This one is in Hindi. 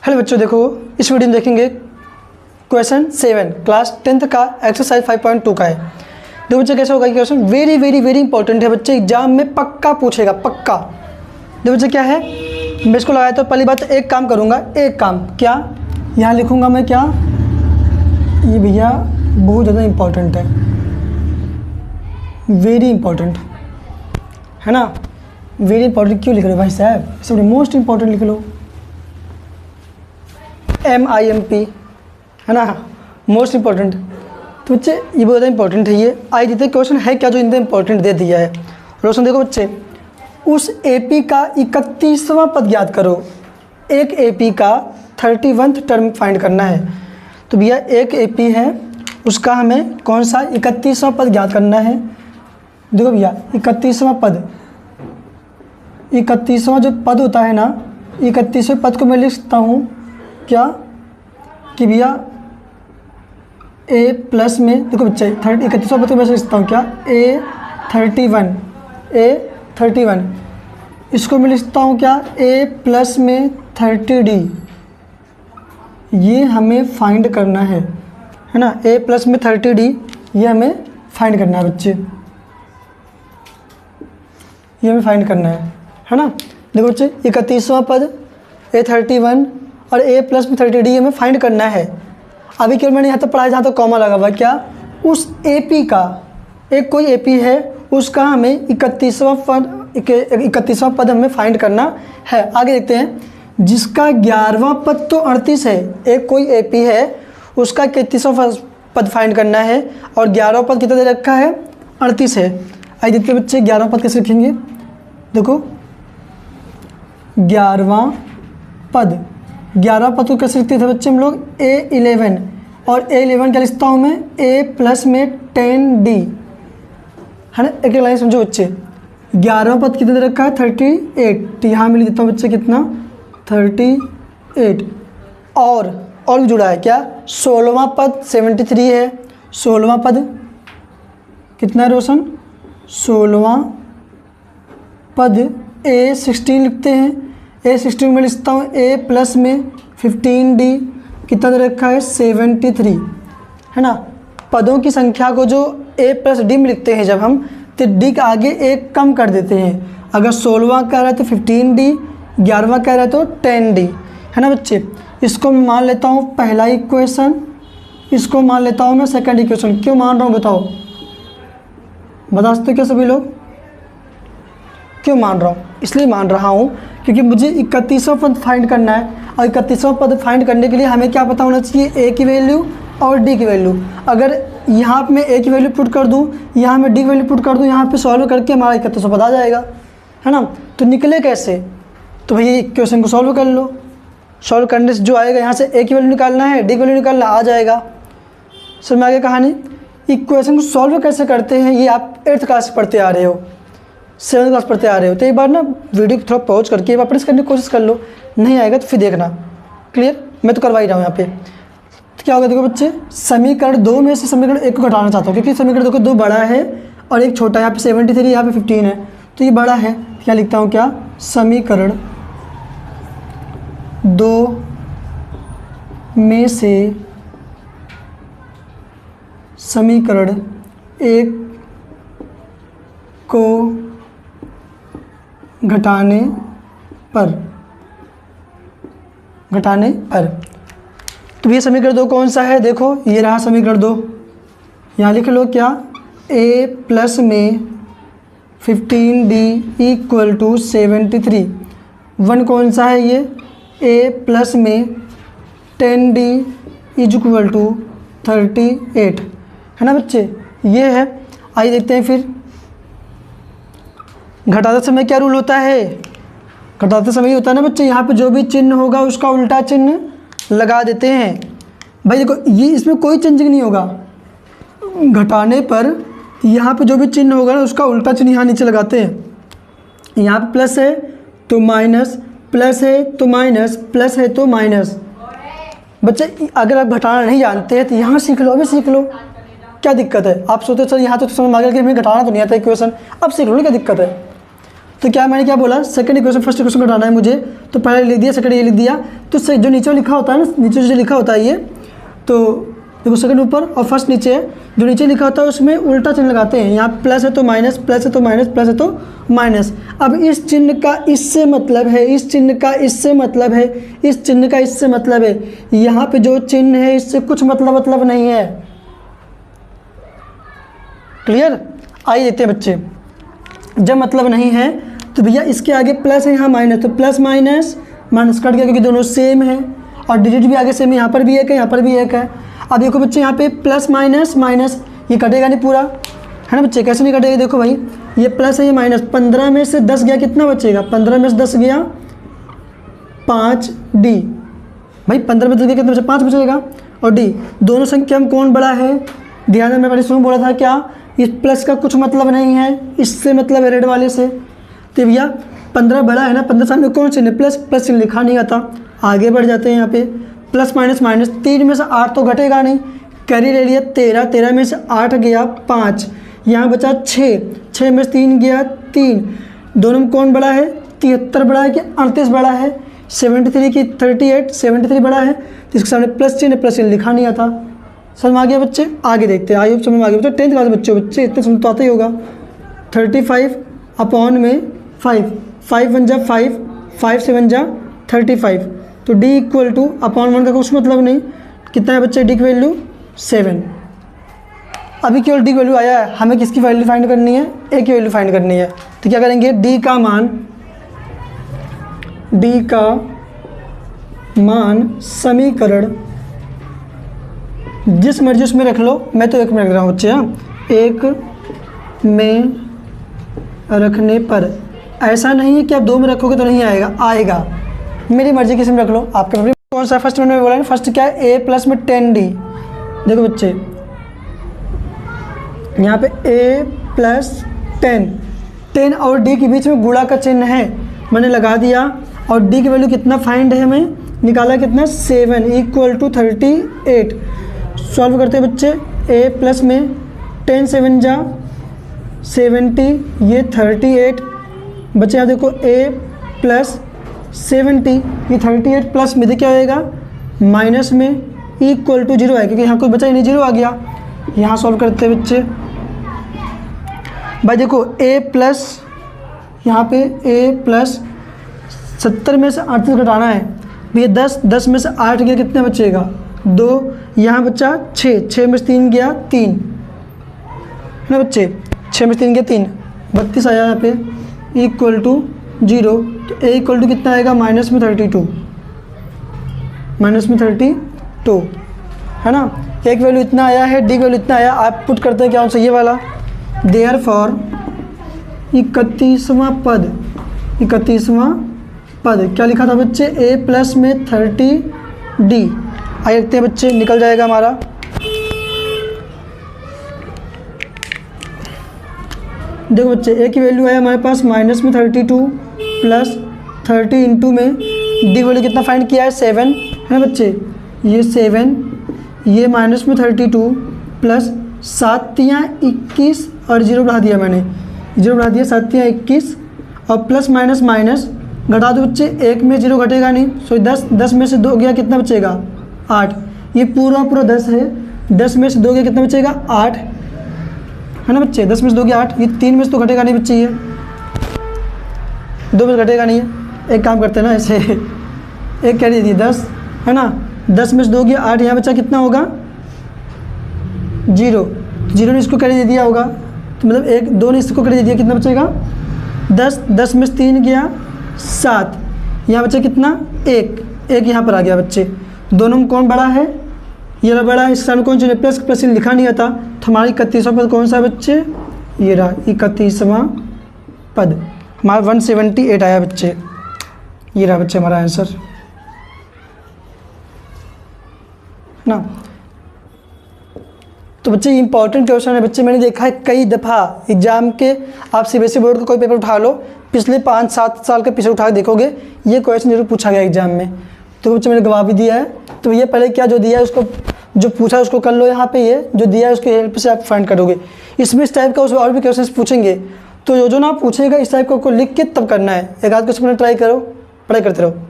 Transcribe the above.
हेलो बच्चों, देखो इस वीडियो में देखेंगे क्वेश्चन 7 क्लास 10th का एक्सरसाइज 5.2 का है। देखो बच्चे कैसे होगा, question very very very important है बच्चे, एग्जाम में पक्का पूछेगा पक्का। देखो बच्चे क्या है, मैं इसको लगाया तो पहली बात एक काम करूँगा, एक काम क्या यहाँ लिखूँगा मैं, क्या ये भैया बहुत ज़्यादा इम्पोर्टेंट है, वेरी इंपॉर्टेंट है ना। वेरी इंपॉर्टेंट क्यों लिख रहे हो भाई साहब, इसमें मोस्ट इंपॉर्टेंट लिख लो, MIMP है ना, मोस्ट इंपॉर्टेंट। तो बच्चे ये बहुत ज़्यादा इंपॉर्टेंट है, ये आई देते क्वेश्चन है क्या जो इनसे इंपॉर्टेंट दे दिया है। रोशन देखो बच्चे, उस AP का 31वां पद याद करो। एक AP का 31th टर्म फाइंड करना है। तो भैया एक AP है, उसका हमें कौन सा 31वां पद याद करना है। देखो भैया 31वां पद, 31वां जो पद होता है ना, 31वें पद को मैं लिख सकता हूँ क्या कि भैया A प्लस में, देखो बच्चे 31वां पद को मैं लिख सकता हूँ क्या A31, इसको मैं लिख सकता हूँ क्या A प्लस में 30D। ये हमें फाइंड करना है ना, A प्लस में 30D ये हमें फाइंड करना है बच्चे, ये हमें फाइंड करना है ना। देखो बच्चे 31वां पद A31 और A प्लस में 30D हमें फाइंड करना है। अभी केवल मैंने यहाँ तक पढ़ाया जहाँ तक कॉमा लगा हुआ, क्या उस AP का, एक कोई AP है उसका हमें 31वां पद हमें फाइंड करना है। आगे देखते हैं, जिसका 11वां पद तो 38 है। एक कोई AP है उसका 31वां पद फाइंड करना है और 11वां पद कितना दे रखा है, 38 है। आइए देखते हैं बच्चे 11वां पद कैसे लिखेंगे। देखो 11वां पद, 11वां पद को कैसे लिखते थे बच्चे हम लोग, A11 और A11 क्या लिखता हूँ मैं A प्लस में 10D है ना। एक लाइन समझो बच्चे, 11वां पद कितना दे रखा है 38, तो यहाँ मैं लिख देता हूँ बच्चे कितना 38 और भी जुड़ा है क्या 16वां पद 73 है। 16वां पद कितना है रोशन, 16वां पद A16 लिखते हैं। A16 में लिखता हूँ A प्लस में 15D कितना दे रखा है 73 है ना। पदों की संख्या को जो A प्लस D में लिखते हैं जब हम, तो D के आगे एक कम कर देते हैं। अगर 16वां कह रहा है तो 15D, 11वां कह रहा है तो 10D है ना बच्चे। इसको मैं मान लेता हूँ पहला इक्वेशन, इसको मान लेता हूँ मैं सेकंड इक्वेशन। क्यों मान रहा हूँ बताओ, बता सकते क्या सभी लोग, क्यों मान रहा हूँ? इसलिए मान रहा हूँ क्योंकि मुझे 31वां पद फाइंड करना है और 31वां पद फाइंड करने के लिए हमें क्या पता होना चाहिए, A की वैल्यू और D की वैल्यू। अगर यहाँ पे मैं A की वैल्यू पुट कर दूँ, यहाँ मैं D की वैल्यू पुट कर दूँ, यहाँ पे सॉल्व करके हमारा 31वां पद आ जाएगा है ना। तो निकले कैसे, तो भैया इक्वेशन को सॉल्व कर लो। सॉल्व करने से जो आएगा, यहाँ से A की वैल्यू निकालना है, D की वैल्यू निकालना, आ जाएगा। समझ में आगे कहानी। इक्वेशन को सॉल्व कैसे करते हैं ये आप 8th क्लास पढ़ते आ रहे हो, 7th क्लास पढ़ते आ रहे हो, तो एक बार ना वीडियो को थोड़ा पॉज करके एक बार प्रैक्टिस करने की कोशिश कर लो। नहीं आएगा तो फिर देखना, क्लियर, मैं तो करवा ही रहा हूँ यहाँ पे। तो क्या होगा देखो बच्चे, समीकरण 2 में से समीकरण 1 को घटाना चाहता हूँ क्योंकि समीकरण 2 को 2 बड़ा है और एक छोटा है। यहाँ पे 73 यहाँ पे 15 है, तो ये बड़ा है। क्या लिखता हूँ, क्या समीकरण 2 में से समीकरण 1 को घटाने पर तो ये समीकरण 2 कौन सा है, देखो ये रहा समीकरण 2। यहाँ लिख लो क्या A प्लस में 15D इक्वल टू 73। 1 कौन सा है ये, A प्लस में 10D इज इक्वल टू 38 है ना बच्चे, ये है। आइए देखते हैं फिर घटाते समय क्या रूल होता है। घटाते समय ये होता है ना बच्चे, यहाँ पे जो भी चिन्ह होगा उसका उल्टा चिन्ह लगा देते हैं। भाई देखो ये इसमें कोई चेंजिंग नहीं होगा, घटाने पर यहाँ पे जो भी चिन्ह होगा ना उसका उल्टा चिन्ह यहाँ नीचे लगाते हैं। यहाँ पे प्लस है तो माइनस, प्लस है तो माइनस, प्लस है तो माइनस। बच्चे अगर आप घटाना नहीं जानते हैं तो यहाँ सीख लो, अभी सीख लो, क्या दिक्कत है। आप सोचते सर यहाँ तो समझ में आ गया कि हमें घटाना तो नहीं आता इक्वेशन, अब सीख लो, क्या दिक्कत है। तो क्या मैंने क्या बोला, सेकंड इक्वेशन फर्स्ट इक्वेशन को हटाना है मुझे, तो पहले लिख दिया, सेकंड ये लिख दिया। तो जो नीचे लिखा होता है ना, नीचे जो लिखा होता है ये, तो देखो सेकंड ऊपर और फर्स्ट नीचे है, जो नीचे लिखा होता है उसमें उल्टा चिन्ह लगाते हैं। यहाँ प्लस है तो माइनस, प्लस है तो माइनस, प्लस है तो माइनस। अब इस चिन्ह का इससे मतलब है, इस चिन्ह का इससे मतलब है, इस चिन्ह का इससे मतलब है। यहाँ पे जो चिन्ह है इससे कुछ मतलब नहीं है। क्लियर? आइए देखते हैं बच्चे, जब मतलब नहीं है तो भैया इसके आगे प्लस है, यहाँ माइनस, तो प्लस माइनस माइनस कट गया क्योंकि दोनों सेम है, और डिजिट भी आगे सेम है, यहाँ पर भी एक है, यहाँ पर भी एक है। अब देखो बच्चे यहाँ पे प्लस माइनस माइनस, ये कटेगा नहीं पूरा, है ना बच्चे? कैसे नहीं कटेगा? देखो भाई ये प्लस है, ये माइनस, 15 में से 10 गया, कितना बचेगा? 15 में से 10 गया 5D। भाई 15 में 10 गया कितना बचा? 5 बचेगा। और डी, दोनों संख्या में कौन बड़ा है? ध्यान में मैंने शुरू में बोला था क्या, इस प्लस का कुछ मतलब नहीं है, इससे मतलब है रेड वाले से। तो भैया 15 बड़ा है ना, 15 सामने कौन चिन्ह? प्लस, प्लस चिन्ह लिखा नहीं आता। आगे बढ़ जाते हैं यहाँ पे, प्लस माइनस माइनस, 3 में से 8 तो घटेगा नहीं, कैरी ले लिया 13, 13 में से 8 गया 5, यहाँ बचा 6, 6 में से 3 गया 3। दोनों में कौन बड़ा है? 73 बड़ा है कि 38 बड़ा है? 73 की 38, 73 बड़ा है, तो इसके सामने प्लस चिन्ह लिखा नहीं आता। समझ में आ गया बच्चे? आगे देखते हैं, आई समझ में आ गया बच्चे, 10th क्लास बच्चे इतने समझ तो आता ही होगा। 35 अपॉन में 5, 5 1 जा 5, 5 से 1 जा 35, तो d इक्वल टू अपॉन 1 का कुछ मतलब नहीं, कितना है बच्चे? d की वैल्यू 7। अभी केवल d की वैल्यू आया है, हमें किसकी वैल्यू फाइंड करनी है? a की वैल्यू फाइंड करनी है। तो क्या करेंगे, d का मान समीकरण जिस मर्जी उसमें रख लो, मैं तो एक में रख रहा हूँ बच्चे। हाँ, एक में रखने पर ऐसा नहीं है कि आप 2 में रखोगे तो नहीं आएगा, आएगा, मेरी मर्जी किसी में रख लो, आपके मर्जी। कौन सा फर्स्ट मैंने बोला है, फर्स्ट क्या है? a प्लस में 10d। देखो बच्चे यहाँ पे a प्लस 10 और d के बीच में गुणा का चिन्ह है, मैंने लगा दिया। और d की वैल्यू कितना फाइंड है, हमें निकाला कितना? 7 इक्वल टू 38। सॉल्व करते हैं बच्चे, a प्लस में 10 7 जा 70, ये 38 बच्चे। यहाँ देखो a प्लस 70, ये 38 प्लस में क्या होएगा? माइनस में इक्वल टू 0 है, क्योंकि यहाँ कुछ बचा ही नहीं, 0 आ गया। यहाँ सॉल्व करते हैं बच्चे, भाई देखो a प्लस, यहाँ पे a प्लस 70 में से 38 घटाना है भैया, 10 में से 8 गया, कितना बचेगा? 2, यहाँ बचा 6, 6 में से 3 गया 3, है ना बच्चे? 6 में से 3 गया 3, 32 आया यहाँ पे, इक्वल टू 0। तो a इक्वल टू कितना आएगा? माइनस में 32, माइनस में 32, है ना? एक वैल्यू इतना आया है, डी वैल्यू इतना आया। आप पुट करते हैं क्या आंसर ये वाला, देयरफॉर 31वां पद क्या लिखा था बच्चे? a प्लस में 30d। आइए देखते हैं बच्चे, निकल जाएगा हमारा। देखो बच्चे a की वैल्यू है हमारे पास माइनस में 32 प्लस 30 इंटू में d वैल्यू कितना फाइंड किया है? 7, है ना बच्चे? ये 7, ये माइनस में 32 प्लस 7 या 21 और 0 बढ़ा दिया मैंने, 0 बढ़ा दिया, 7 या 21 और प्लस माइनस माइनस घटा दो बच्चे, 1 में 0 घटेगा नहीं, सो 10 में से 2 गया, कितना बचेगा? 8। ये पूरा 10 है, 10 में से 2 गया, कितना बचेगा? 8, है ना बच्चे? 10 में से 2 गया 8, ये 3 में से तो घटेगा नहीं बच्चे, ये 2 में से घटेगा नहीं है। एक काम करते हैं ना, ऐसे एक कह दीजिए 10, है ना? 10 में से 2 गया 8, यहाँ बचा कितना होगा? 0। 0 ने इसको कैरी दे दिया होगा, तो मतलब 1 2 ने इसको कैरी दे दिया, कितना बचेगा? 10 में से 3 गया 7, यहाँ बचा कितना? 1 यहाँ पर आ गया बच्चे। दोनों में कौन बड़ा है? ये बड़ा है, इस सामने कौन सा प्लस प्लस लिखा नहीं आता, तो हमारा 31वां पद कौन सा बच्चे? ये रहा 31वां पद, हमारा 178 आया बच्चे। ये रहा बच्चे हमारा आंसर ना। तो बच्चे इंपॉर्टेंट क्वेश्चन है बच्चे, मैंने देखा है कई दफ़ा एग्जाम के, आप सीबीएसई बोर्ड का कोई पेपर उठा लो, पिछले 5-7 साल का पीछे उठा के देखोगे, ये क्वेश्चन जरूर पूछा गया एग्जाम में। तो बच्चे मैंने गवाह भी दिया है, तो ये पहले क्या जो दिया है उसको, जो पूछा उसको कर लो, यहाँ पे ये जो दिया है उसकी हेल्प से आप फाइंड करोगे। इसमें इस टाइप का उसमें और भी क्वेश्चन पूछेंगे, तो जो जो ना पूछेगा इस टाइप को लिख के तब करना है। एक आध क्वेश्चन ट्राई करो, पढ़ाई करते रहो।